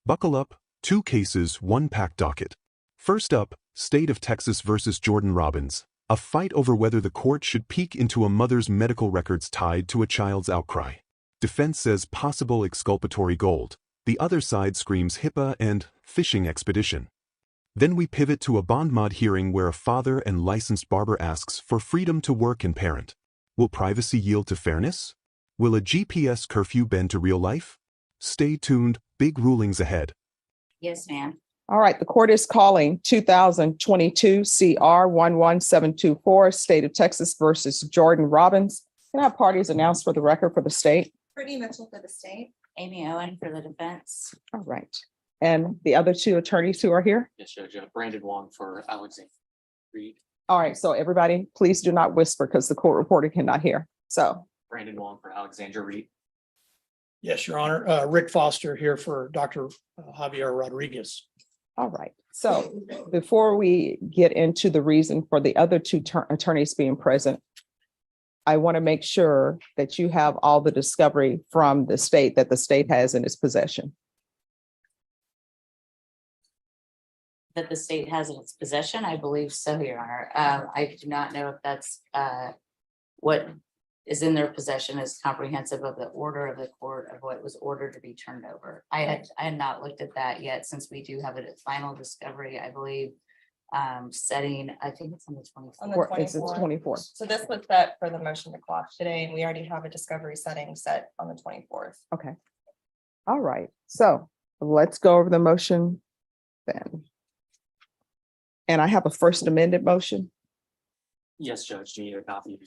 Buckle up, 2 cases, 1 packed docket. First up, State of Texas versus Jordan Robbins. A fight over whether the court should peek into a mother's medical records tied to a child's outcry. Defense says possible exculpatory gold. The other side screams HIPAA and fishing expedition. Then we pivot to a bond mod hearing where a father and licensed barber asks for freedom to work and parent. Will privacy yield to fairness? Will a GPS curfew bend to real life? Stay tuned, big rulings ahead. Yes, ma'am. All right, the court is calling 2022 CR 11724, State of Texas versus Jordan Robbins. Can I have parties announced for the record for the state? Brittany Mitchell for the state. Amy Owen for the defense. All right. And the other 2 attorneys who are here? Yes, Judge. Brandon Wong for Alexander Reed. All right, so everybody, please do not whisper because the court reporter cannot hear. So, Brandon Wong for Alexander Reed. Yes, Your Honor. Rick Foster here for Dr. Javier Rodriguez. all right. So before we get into the reason for the other 2 attorneys being present, I want to make sure that you have all the discovery from the state that the state has in its possession. That the state has in its possession, I believe so, Your Honor. I do not know if that's what is in their possession is comprehensive of the order of the court of what was ordered to be turned over. I had not looked at that yet, since we do have a final discovery, I believe, setting, I think it's on the 24th. On the It's the 24th. So this was set for the motion to quash today, and we already have a discovery setting set on the 24th. Okay. All right. So let's go over the motion then. And I have a first amended motion. Yes, Judge. Do you need a copy?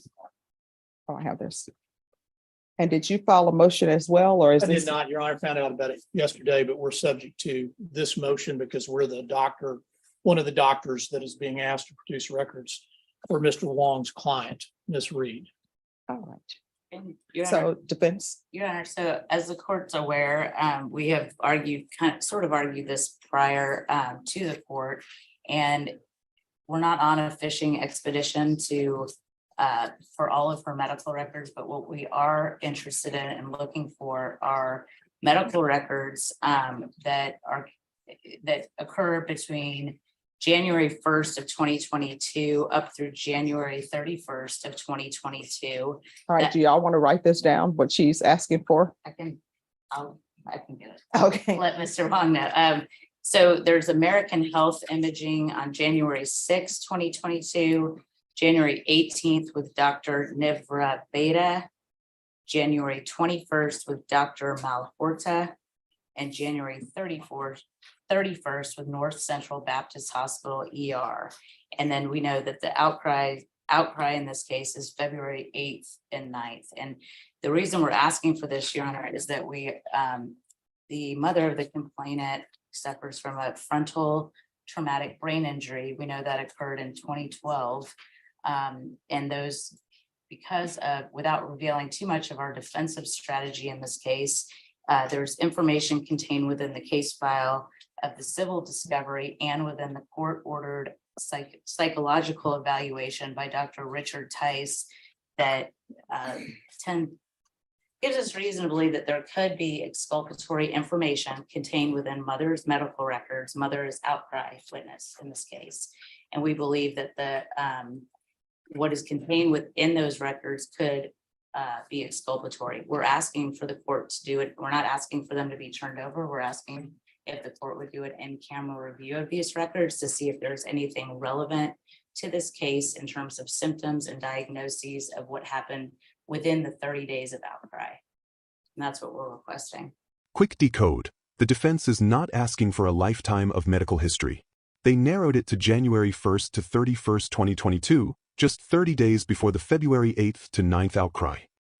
Oh, I have this. And did you file a motion as well, or is I this? did not, Your Honor, found out about it yesterday, but we're subject to this motion because we're the doctor, one of the doctors that is being asked to produce records for Mr. Wong's client, Ms. Reed. All right. And Your So Honor, defense. Your Honor, so as the court's aware, we have argued, sort of argued this prior to the court, and we're not on a fishing expedition to for all of her medical records, but what we are interested in and looking for are medical records that occur between January 1st of 2022 up through January 31st of 2022. All right. Do y'all want to write this down, what she's asking for? I can get it. Okay. Let Mr. Wong know. So there's American Health Imaging on January 6th, 2022, January 18th with Dr. Nivra Beta, January 21st with Dr. Malhorta, and January 31st with North Central Baptist Hospital ER. And then we know that the outcry in this case is February 8th and 9th. And the reason we're asking for this, Your Honor, is that the mother of the complainant suffers from a frontal traumatic brain injury. We know that occurred in 2012. And those, because of, without revealing too much of our defensive strategy in this case, there's information contained within the case file of the civil discovery and within the court-ordered psychological evaluation by Dr. Richard Tice that gives us reason to believe that there could be exculpatory information contained within mother's medical records, mother's outcry witness in this case. And we believe that the what is contained within those records could be exculpatory. We're asking for the court to do it. We're not asking for them to be turned over. We're asking if the court would do an in-camera review of these records to see if there's anything relevant to this case in terms of symptoms and diagnoses of what happened within the 30 days of outcry. And that's what we're requesting. Quick decode. The defense is not asking for a lifetime of medical history. They narrowed it to January 1st to 31st, 2022, just 30 days before the February 8th to 9th outcry.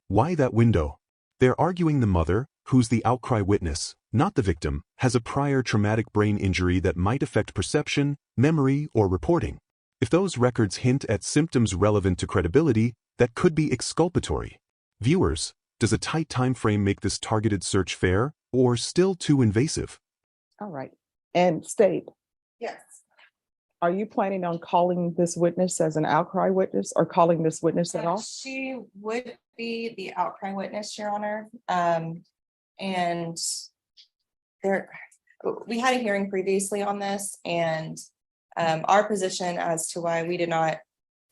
Why that window? They're arguing the mother, who's the outcry witness, not the victim, has a prior traumatic brain injury that might affect perception, memory, or reporting. If those records hint at symptoms relevant to credibility, that could be exculpatory. Viewers, does a tight time frame make this targeted search fair, or still too invasive? All right. And state, Yes. are you planning on calling this witness as an outcry witness or calling this witness at all? She would be the outcry witness, Your Honor. And there, we had a hearing previously on this, and our position as to why we did not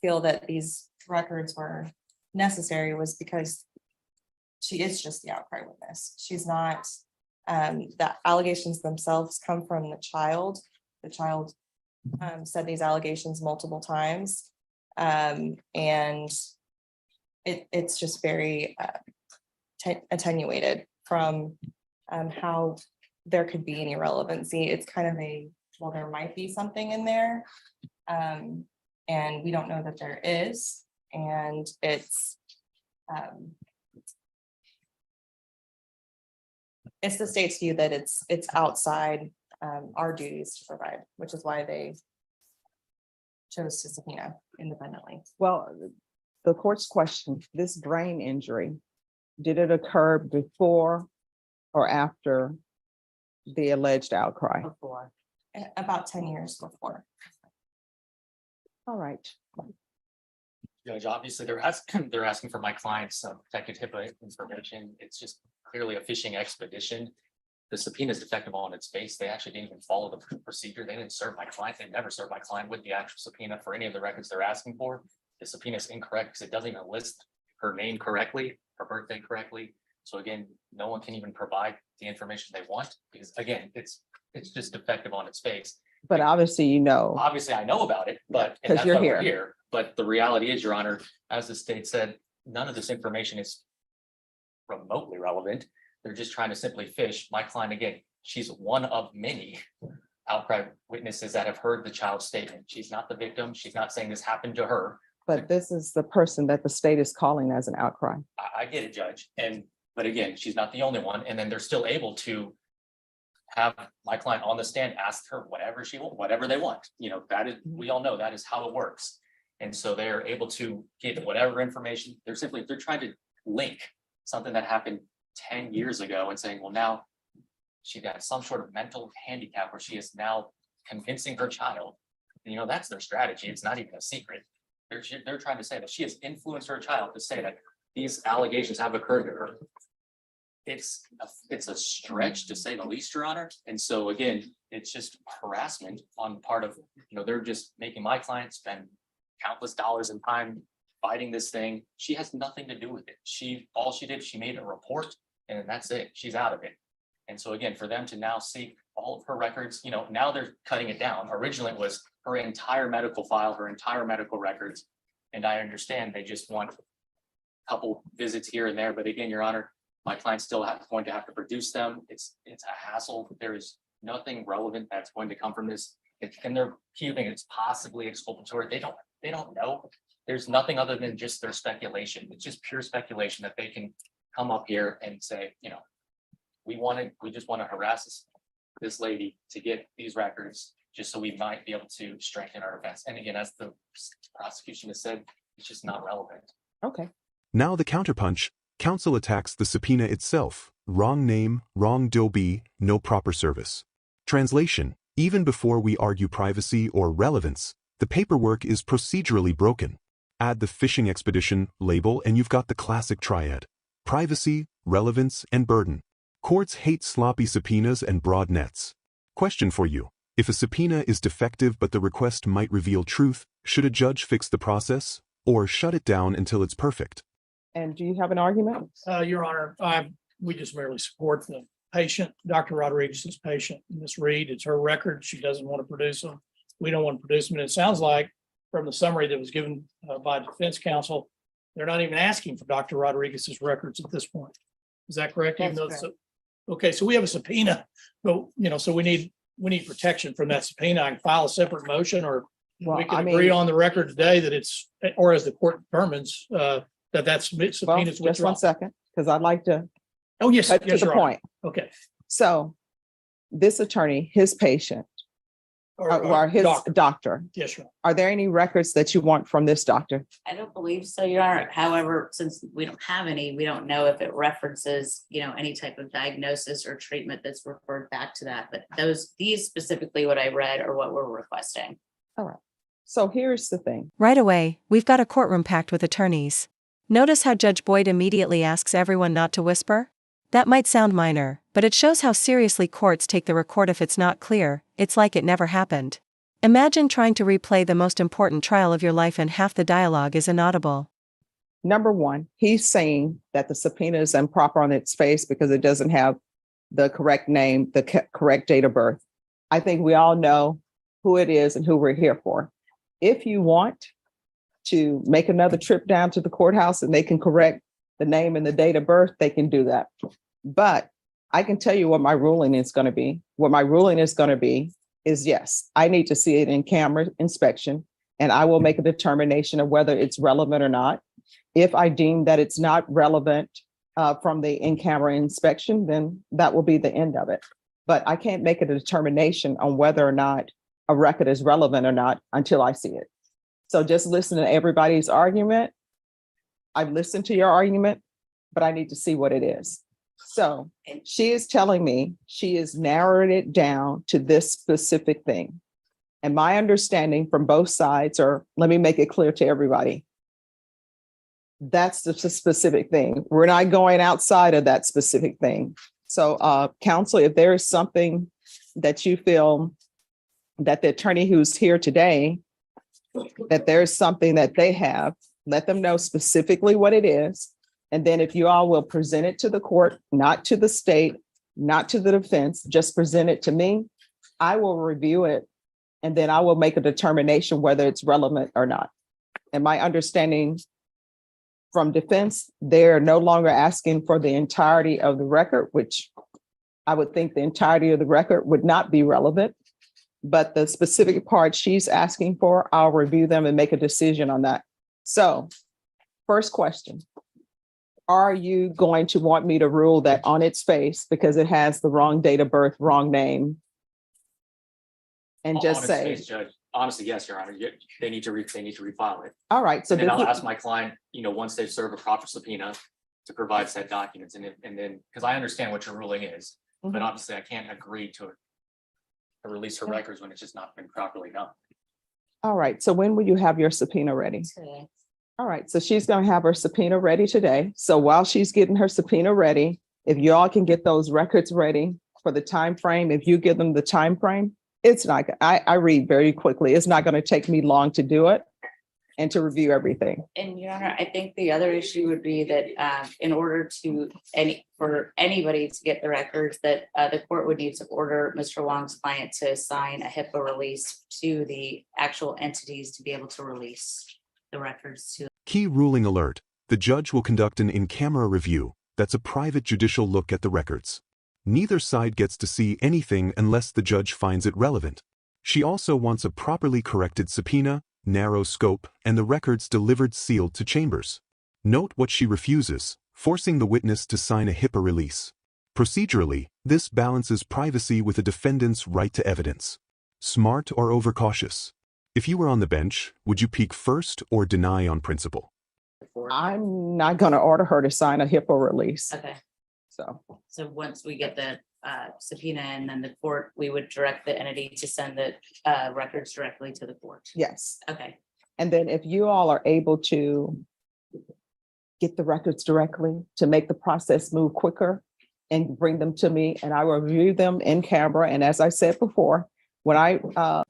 feel that these records were necessary was because she is just the outcry witness. She's not, the allegations themselves come from the child. The child said these allegations multiple times. And it's just very attenuated from how there could be any relevancy. It's kind of well, there might be something in there. And we don't know that there is. And it's the state's view that it's outside our duties to provide, which is why they chose to subpoena independently. Well, the court's question, this brain injury, did it occur before or after the alleged outcry? Before. About 10 years before. All right. Judge, obviously, they're asking for my client's protected HIPAA information. It's just clearly a fishing expedition. The subpoena is defective on its face. They actually didn't even follow the procedure. They didn't serve my client. They never served my client with the actual subpoena for any of the records they're asking for. The subpoena is incorrect because it doesn't even list her name correctly, her birthday correctly. So again, no one can even provide the information they want because again, it's just defective on its face. But obviously, you know, Obviously, I know about it, but and 'Cause that's you're why we're here. But the reality is, Your Honor, as the state said, none of this information is remotely relevant. They're just trying to simply fish. My client, again, she's one of many outcry witnesses that have heard the child's statement. She's not the victim. She's not saying this happened to her. but this is the person that the state is calling as an outcry. I get it, Judge. But again, she's not the only one. And then they're still able to have my client on the stand, ask her whatever they want. You know, that is, we all know that is how it works. And so they're able to get whatever information. They're trying to link something that happened 10 years ago and saying, well, now she got some sort of mental handicap where she is now convincing her child. And, you know, that's their strategy. It's not even a secret. They're trying to say that she has influenced her child to say that these allegations have occurred to her. It's a stretch to say the least, Your Honor. And so again, it's just harassment on the part of, you know, they're just making my client spend countless dollars and time fighting this thing. She has nothing to do with it. All she did, she made a report and that's it. She's out of it. And so again, for them to now see all of her records, you know, now they're cutting it down. Originally it was her entire medical file, her entire medical records. And I understand they just want a couple visits here and there. But again, Your Honor, my client's still going to have to produce them. It's a hassle. There is nothing relevant that's going to come from this. And they're keeping it's possibly exculpatory. They don't know. There's nothing other than just their speculation. It's just pure speculation that they can come up here and say, you know, we just want to harass this lady to get these records just so we might be able to strengthen our defense. And again, as the prosecution has said, it's just not relevant. Okay. Now the counterpunch. Counsel attacks the subpoena itself. Wrong name, wrong DOB, no proper service. Translation: even before we argue privacy or relevance, the paperwork is procedurally broken. Add the fishing expedition label and you've got the classic triad: privacy, relevance, and burden. Courts hate sloppy subpoenas and broad nets. Question for you: if a subpoena is defective but the request might reveal truth, should a judge fix the process or shut it down until it's perfect? And do you have an argument? Your Honor, we just merely support the patient, Dr. Rodriguez's patient, Ms. Reed. It's her record. She doesn't want to produce them. We don't want to produce them. And it sounds like from the summary that was given by defense counsel, they're not even asking for Dr. Rodriguez's records at this point. Is that correct? Even That's though okay, so we have a subpoena, but you know, so we need protection from that subpoena. I can file a separate motion, or Well, we I can mean- agree on the record today that it's, or as the court determines, that Well, subpoena is just one withdrawn. second, because I'd like to Oh, yes, cut to yes, the Your Honor. point. Okay. So this attorney, his patient, or his doctor, Yes, Your Honor. are there any records that you want from this doctor? I don't believe so, Your Honor. However, since we don't have any, we don't know if it references, you know, any type of diagnosis or treatment that's referred back to that. But these specifically, what I read are what we're requesting. So here's the thing. Right away, we've got a courtroom packed with attorneys. Notice how Judge Boyd immediately asks everyone not to whisper? That might sound minor, but it shows how seriously courts take the record. If it's not clear, it's like it never happened. Imagine trying to replay the most important trial of your life and half the dialogue is inaudible. Number one, he's saying that the subpoena is improper on its face because it doesn't have the correct name, the correct date of birth. I think we all know who it is and who we're here for. If you want to make another trip down to the courthouse and they can correct the name and the date of birth, they can do that. But I can tell you what my ruling is going to be. What my ruling is going to be is yes, I need to see it in camera inspection, and I will make a determination of whether it's relevant or not. If I deem that it's not relevant from the in-camera inspection, then that will be the end of it. But I can't make a determination on whether or not a record is relevant or not until I see it. So just listen to everybody's argument. I've listened to your argument, but I need to see what it is. So she is telling me she has narrowed it down to this specific thing. And my understanding from both sides, or let me make it clear to everybody, that's the specific thing. We're not going outside of that specific thing. So counsel, if there is something that you feel that the attorney who's here today, that there's something that they have, let them know specifically what it is. And then if you all will present it to the court, not to the state, not to the defense, just present it to me, I will review it. And then I will make a determination whether it's relevant or not. And my understanding from defense, they're no longer asking for the entirety of the record, which I would think the entirety of the record would not be relevant. But the specific part she's asking for, I'll review them and make a decision on that. So first question, are you going to want me to rule that on its face because it has the wrong date of birth, wrong name? And just On its say, face, Judge, honestly, yes, Your Honor, they need to refile it. all right, so And then I'll this is- ask my client, once they've served a proper subpoena, to provide said documents, and then, because I understand what your ruling is, but Mhm. obviously I can't agree to release her records when it's just not been properly done. all right, so when will you have your subpoena ready? Today. All right, so she's going to have her subpoena ready today. So while she's getting her subpoena ready, if you all can get those records ready for the time frame, if you give them the time frame, it's not, I read very quickly. It's not going to take me long to do it and to review everything. And Your Honor, I think the other issue would be that in order to for anybody to get the records, that the court would need to order Mr. Wong's client to sign a HIPAA release to the actual entities to be able to release the records to. Key ruling alert. The judge will conduct an in-camera review. That's a private judicial look at the records. Neither side gets to see anything unless the judge finds it relevant. She also wants a properly corrected subpoena, narrow scope, and the records delivered sealed to chambers. Note what she refuses, forcing the witness to sign a HIPAA release. Procedurally, this balances privacy with a defendant's right to evidence. Smart or overcautious? If you were on the bench, would you peek first or deny on principle? I'm not going to order her to sign a HIPAA release. Okay, So, once we get the subpoena and then the court, we would direct the entity to send the records directly to the court. yes. Okay, And then if you all are able to get the records directly to make the process move quicker and bring them to me, and I will review them in camera. And as I said before, when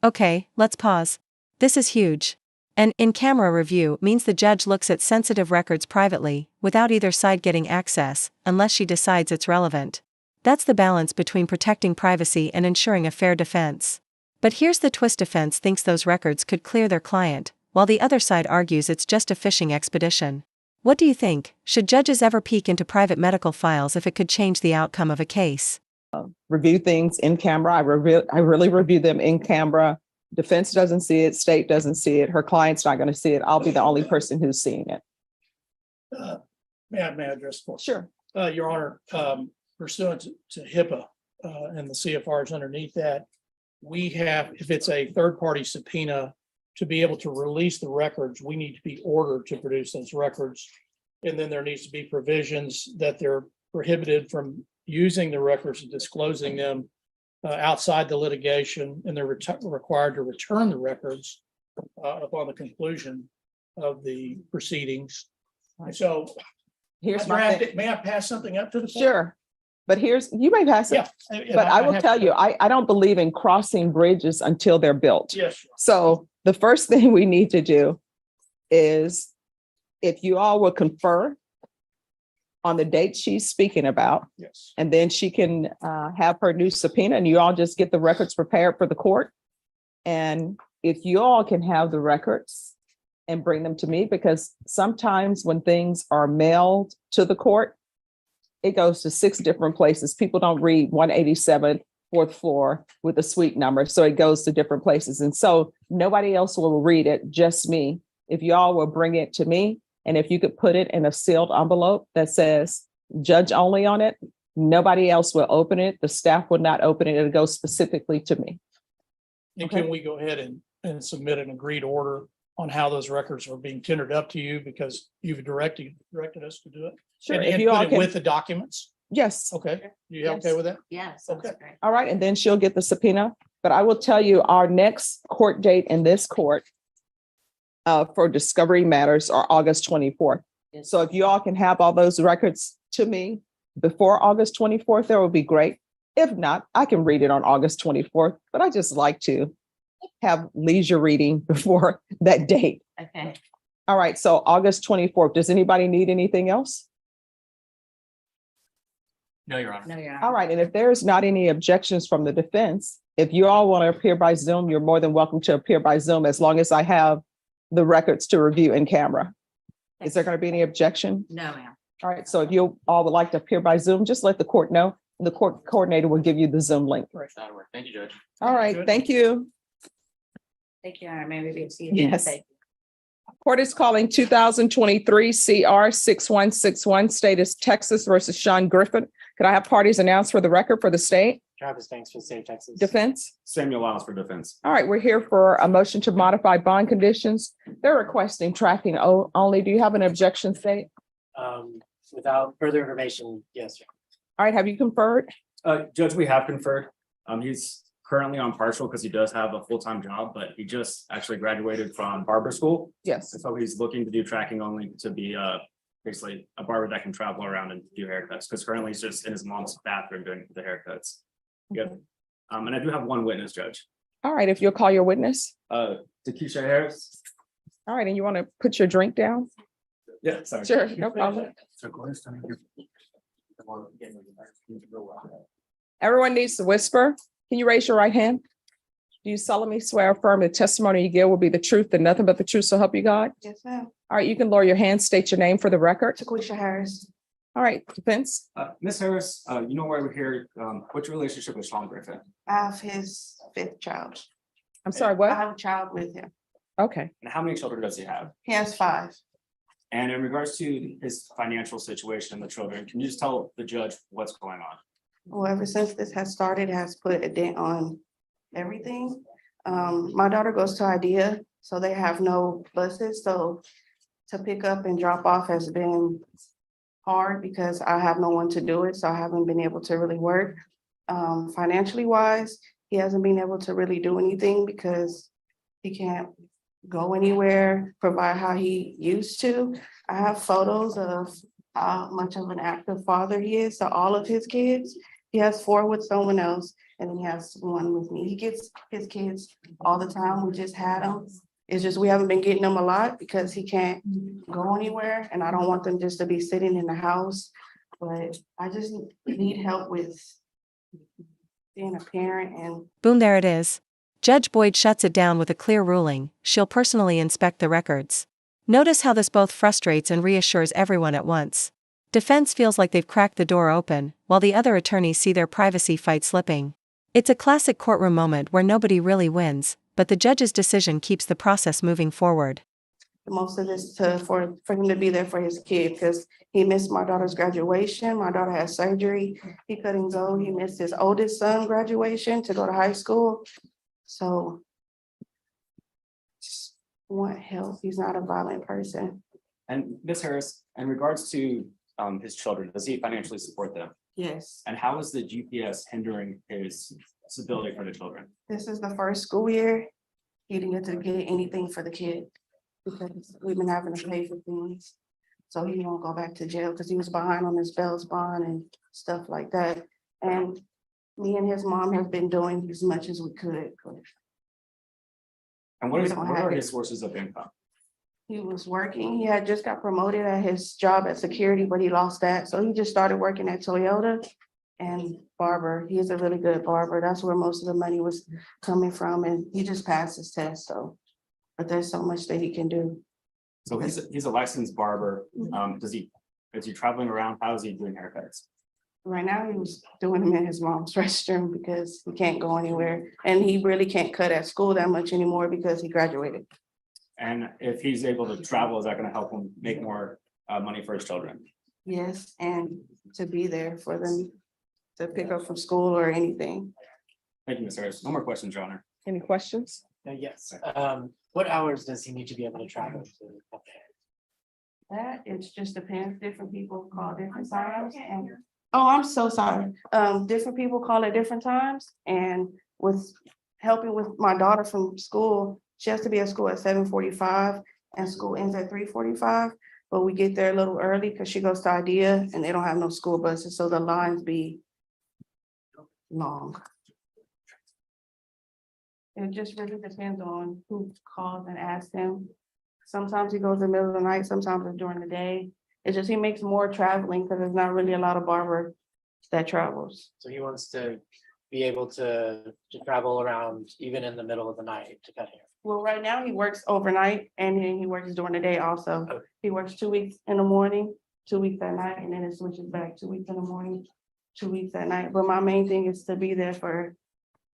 Okay, let's pause. This is huge. An in-camera review means the judge looks at sensitive records privately, without either side getting access, unless she decides it's relevant. That's the balance between protecting privacy and ensuring a fair defense. But here's the twist: defense thinks those records could clear their client, while the other side argues it's just a fishing expedition. What do you think? Should judges ever peek into private medical files if it could change the outcome of a case? review things in camera, I really review them in camera. Defense doesn't see it, state doesn't see it, her client's not going to see it. I'll be the only person who's seeing it. May I address? Sure. Your Honor, pursuant to HIPAA and the CFRs underneath that, we have, if it's a third-party subpoena, to be able to release the records, we need to be ordered to produce those records. And then there needs to be provisions that they're prohibited from using the records and disclosing them outside the litigation, and they're required to return the records upon the conclusion of the proceedings. So Here's my thing. may I pass something up to the court? Sure. But here's, you may pass it, Yeah. and but I will have tell to- you, I don't believe in crossing bridges until they're built. Yes, So the first thing we need to do is if you all will confer on the date she's speaking about, yes. and then she can have her new subpoena and you all just get the records prepared for the court. And if you all can have the records and bring them to me, because sometimes when things are mailed to the court, it goes to 6 different places. People don't read 187 4th floor with a suite number. So it goes to different places. And so nobody else will read it, just me. If y'all will bring it to me, and if you could put it in a sealed envelope that says judge only on it, nobody else will open it. The staff will not open it. It'll go specifically to me. And Okay. can we go ahead and submit an agreed order on how those records are being tendered up to you because you've directed us to do it? Sure. And If you all put it can, with the documents? yes. Okay, you okay Yes. with that? Yeah, sounds Okay. great. All right. And then she'll get the subpoena. But I will tell you, our next court date in this court for discovery matters are August 24th. Yes. So if you all can have all those records to me before August 24th, that would be great. If not, I can read it on August 24th, but I just like to have leisure reading before that date. Okay. All right. So August 24th. Does anybody need anything else? No, Your Honor. No, you're not. All right. And if there's not any objections from the defense, if you all want to appear by Zoom, you're more than welcome to appear by Zoom as long as I have the records to review in camera. Is there going to be any objection? No, ma'am. All right. So if you all would like to appear by Zoom, just let the court know. The court coordinator will give you the Zoom link. That'll work. Thank you, Judge. All right. Good. Thank you. Thank you, Your Honor. May we be seated? Yes. Thank you. Court is calling 2023 CR 6161, state is Texas versus Sean Griffin. Could I have parties announced for the record for the state? Travis Banks for State of Texas. Defense? Samuel Lyles for defense. All right, we're here for a motion to modify bond conditions. They're requesting tracking only. Do you have an objection, state? Without further information, yes, sir. All right, have you conferred? Judge, we have conferred. He's currently on partial because he does have a full-time job, but he just actually graduated from barber school. Yes. So he's looking to do tracking only to be basically a barber that can travel around and do haircuts, because currently he's just in his mom's bathroom doing the haircuts. Yep. And I do have one witness, Judge. All right, if you'll call your witness. Takesha Harris. All right, and you want to put your drink down? Yeah, sorry. Sure, no problem. Everyone needs to whisper. Can you raise your right hand? Do you solemnly swear or affirm the testimony you give will be the truth and nothing but the truth, so help you God? Yes, ma'am. All right, you can lower your hand, state your name for the record. Takesha Harris. All right, defense. Miss Harris, you know why we're here. What's your relationship with Sean Griffin? I have his 5th child. I'm sorry, I what? have a child with him. Okay. And how many children does he have? He has 5. And in regards to his financial situation and the children, can you just tell the judge what's going on? Well, ever since this has started, it has put a dent on everything. My daughter goes to IDEA, so they have no buses. So to pick up and drop off has been hard because I have no one to do it. So I haven't been able to really work. Financially wise, he hasn't been able to really do anything because he can't go anywhere, provide how he used to. I have photos of how much of an active father he is to all of his kids. He has 4 with someone else, and then he has 1 with me. He gets his kids all the time. We just had them. It's just we haven't been getting them a lot because he can't go anywhere, and I don't want them just to be sitting in the house. But I just need help with being a parent and Boom, there it is. Judge Boyd shuts it down with a clear ruling. She'll personally inspect the records. Notice how this both frustrates and reassures everyone at once. Defense feels like they've cracked the door open, while the other attorneys see their privacy fight slipping. It's a classic courtroom moment where nobody really wins, but the judge's decision keeps the process moving forward. most of this for him to be there for his kid, because he missed my daughter's graduation. My daughter had surgery. He couldn't go. He missed his oldest son graduation to go to high school. So just want help. He's not a violent person. And Ms. Harris, in regards to his children, does he financially support them? Yes, And how is the GPS hindering his ability for the children? this is the first school year. He didn't get to get anything for the kid because we've been having to pay for things. So he won't go back to jail because he was behind on his bail bond and stuff like that. And me and his mom have been doing as much as we could. And We what don't are have his it. sources of income? He was working, he had just got promoted at his job at security, but he lost that, so he just started working at Toyota. And barber, he's a really good barber, that's where most of the money was coming from, and he just passed his test, so. But there's so much that he can do. So he's a licensed barber. Is he traveling around? How is he doing haircuts? Right now, he was doing them in his mom's restroom because he can't go anywhere, and he really can't cut at school that much anymore because he graduated. And if he's able to travel, is that gonna help him make more money for his children? Yes, and to be there for them to pick up from school or anything. Thank you, Ms. Harris. No more questions, Your Honor. Any questions? Yes, what hours does he need to be able to travel to? That it's just depends, different people call different times and, oh, I'm so sorry. Different people call at different times and with helping with my daughter from school, she has to be at school at 7:45 and school ends at 3:45. But we get there a little early because she goes to IDEA and they don't have no school buses, so the lines be long. It just really depends on who calls and asks him. Sometimes he goes in the middle of the night, sometimes it's during the day. It's just he makes more traveling because there's not really a lot of barber that travels. So he wants to be able to travel around even in the middle of the night to cut hair. Well, right now he works overnight and then he works during the day also. Okay. He works 2 weeks in the morning, 2 weeks at night, and then it switches back 2 weeks in the morning, 2 weeks at night. But my main thing is to be there for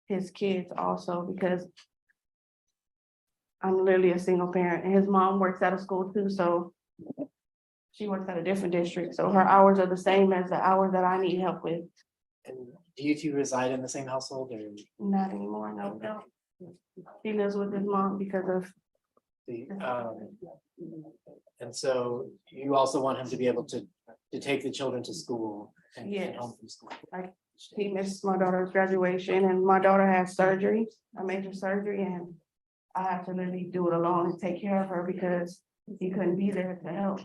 his kids also because I'm literally a single parent and his mom works at a school too, so she works at a different district, so her hours are the same as the hours that I need help with. And do you two reside in the same household or Not anymore, no. He lives with his mom because of, the, and so you also want him to be able to take the children to school and get Yes. home from school. he missed my daughter's graduation and my daughter has surgery, a major surgery, and I have to literally do it alone and take care of her because he couldn't be there to help.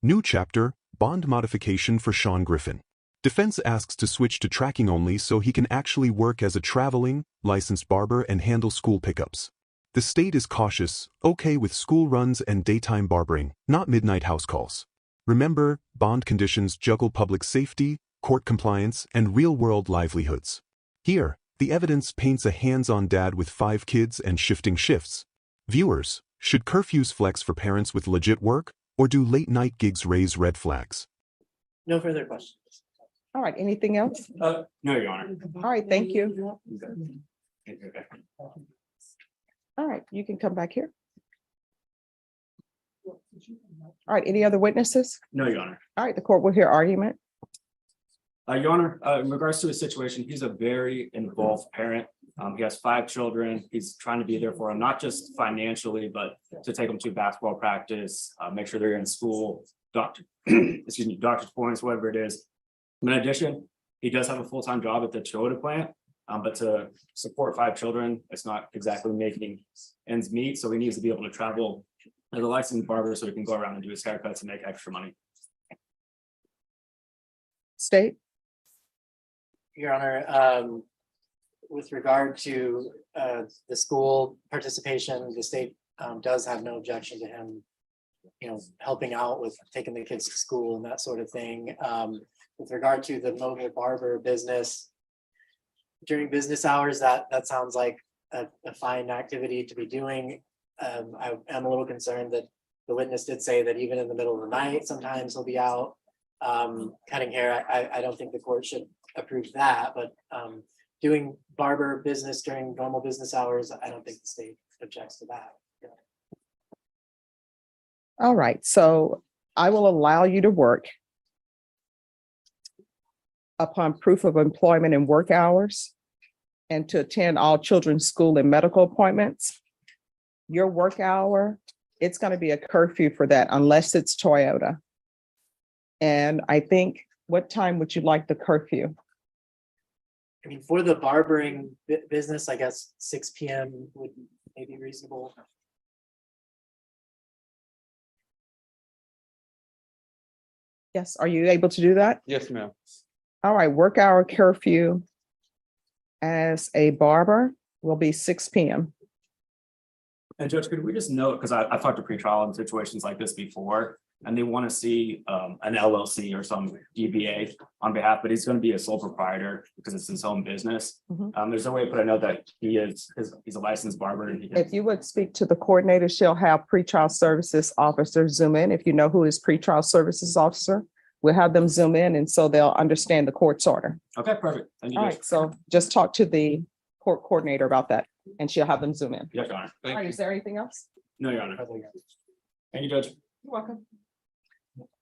New chapter, bond modification for Sean Griffin. Defense asks to switch to tracking only so he can actually work as a traveling, licensed barber and handle school pickups. The state is cautious, okay with school runs and daytime barbering, not midnight house calls. Remember, bond conditions juggle public safety, court compliance, and real-world livelihoods. Here, the evidence paints a hands-on dad with 5 kids and shifting shifts. Viewers, should curfews flex for parents with legit work, or do late-night gigs raise red flags? No further questions. All right, anything else? No, Your Honor. All right, thank you. Okay. All right, you can come back here. All right, any other witnesses? No, Your Honor. All right, the court will hear argument. Your Honor, in regards to his situation, he's a very involved parent. He has 5 children. He's trying to be there for them, not just financially, but to take them to basketball practice, make sure they're in school, doctor's appointments, whatever it is. In addition, he does have a full-time job at the Toyota plant, but to support 5 children, it's not exactly making ends meet. So he needs to be able to travel as a licensed barber so he can go around and do his haircuts and make extra money. State. Your Honor, with regard to the school participation, the state does have no objection to him, helping out with taking the kids to school and that sort of thing. With regard to the mobile barber business, during business hours, that sounds like a fine activity to be doing. I am a little concerned that the witness did say that even in the middle of the night, sometimes he'll be out cutting hair. I don't think the court should approve that, but doing barber business during normal business hours, I don't think the state objects to that. All right, so I will allow you to work upon proof of employment and work hours and to attend all children's school and medical appointments. Your work hour, it's going to be a curfew for that unless it's Toyota. And I think, what time would you like the curfew? I mean, for the barbering business, I guess 6 p.m. would maybe reasonable. Yes, are you able to do that? Yes, ma'am. All right, work hour curfew as a barber will be 6 p.m. And Judge, could we just note, because I've talked to pretrial in situations like this before, and they want to see an LLC or some DBA on behalf, but he's going to be a sole proprietor because it's his own business. Mhm. There's no way to put a note that he's a licensed barber and he can. If you would speak to the coordinator, she'll have pretrial services officer zoom in. If you know who is pretrial services officer, we'll have them zoom in and so they'll understand the court's order. Okay, perfect. Thank you, All Judge. right, so just talk to the court coordinator about that and she'll have them zoom in. Yes, Your Honor. All right, is there anything else? No, Your Honor. Thank you, Judge. You're welcome.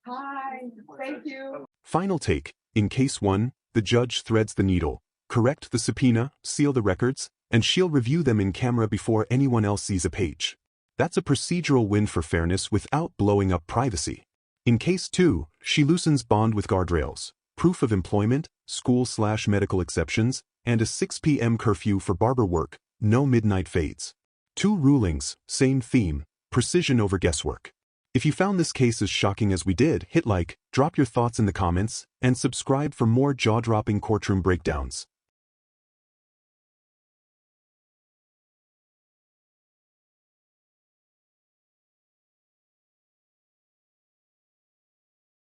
Hi, thank you. Final take. In case 1, the judge threads the needle, correct the subpoena, seal the records, and she'll review them in camera before anyone else sees a page. That's a procedural win for fairness without blowing up privacy. In case 2, she loosens bond with guardrails, proof of employment, school/medical exceptions, and a 6 p.m. curfew for barber work, no midnight fades. 2 rulings, same theme, precision over guesswork. If you found this case as shocking as we did, hit like, drop your thoughts in the comments, and subscribe for more jaw-dropping courtroom breakdowns.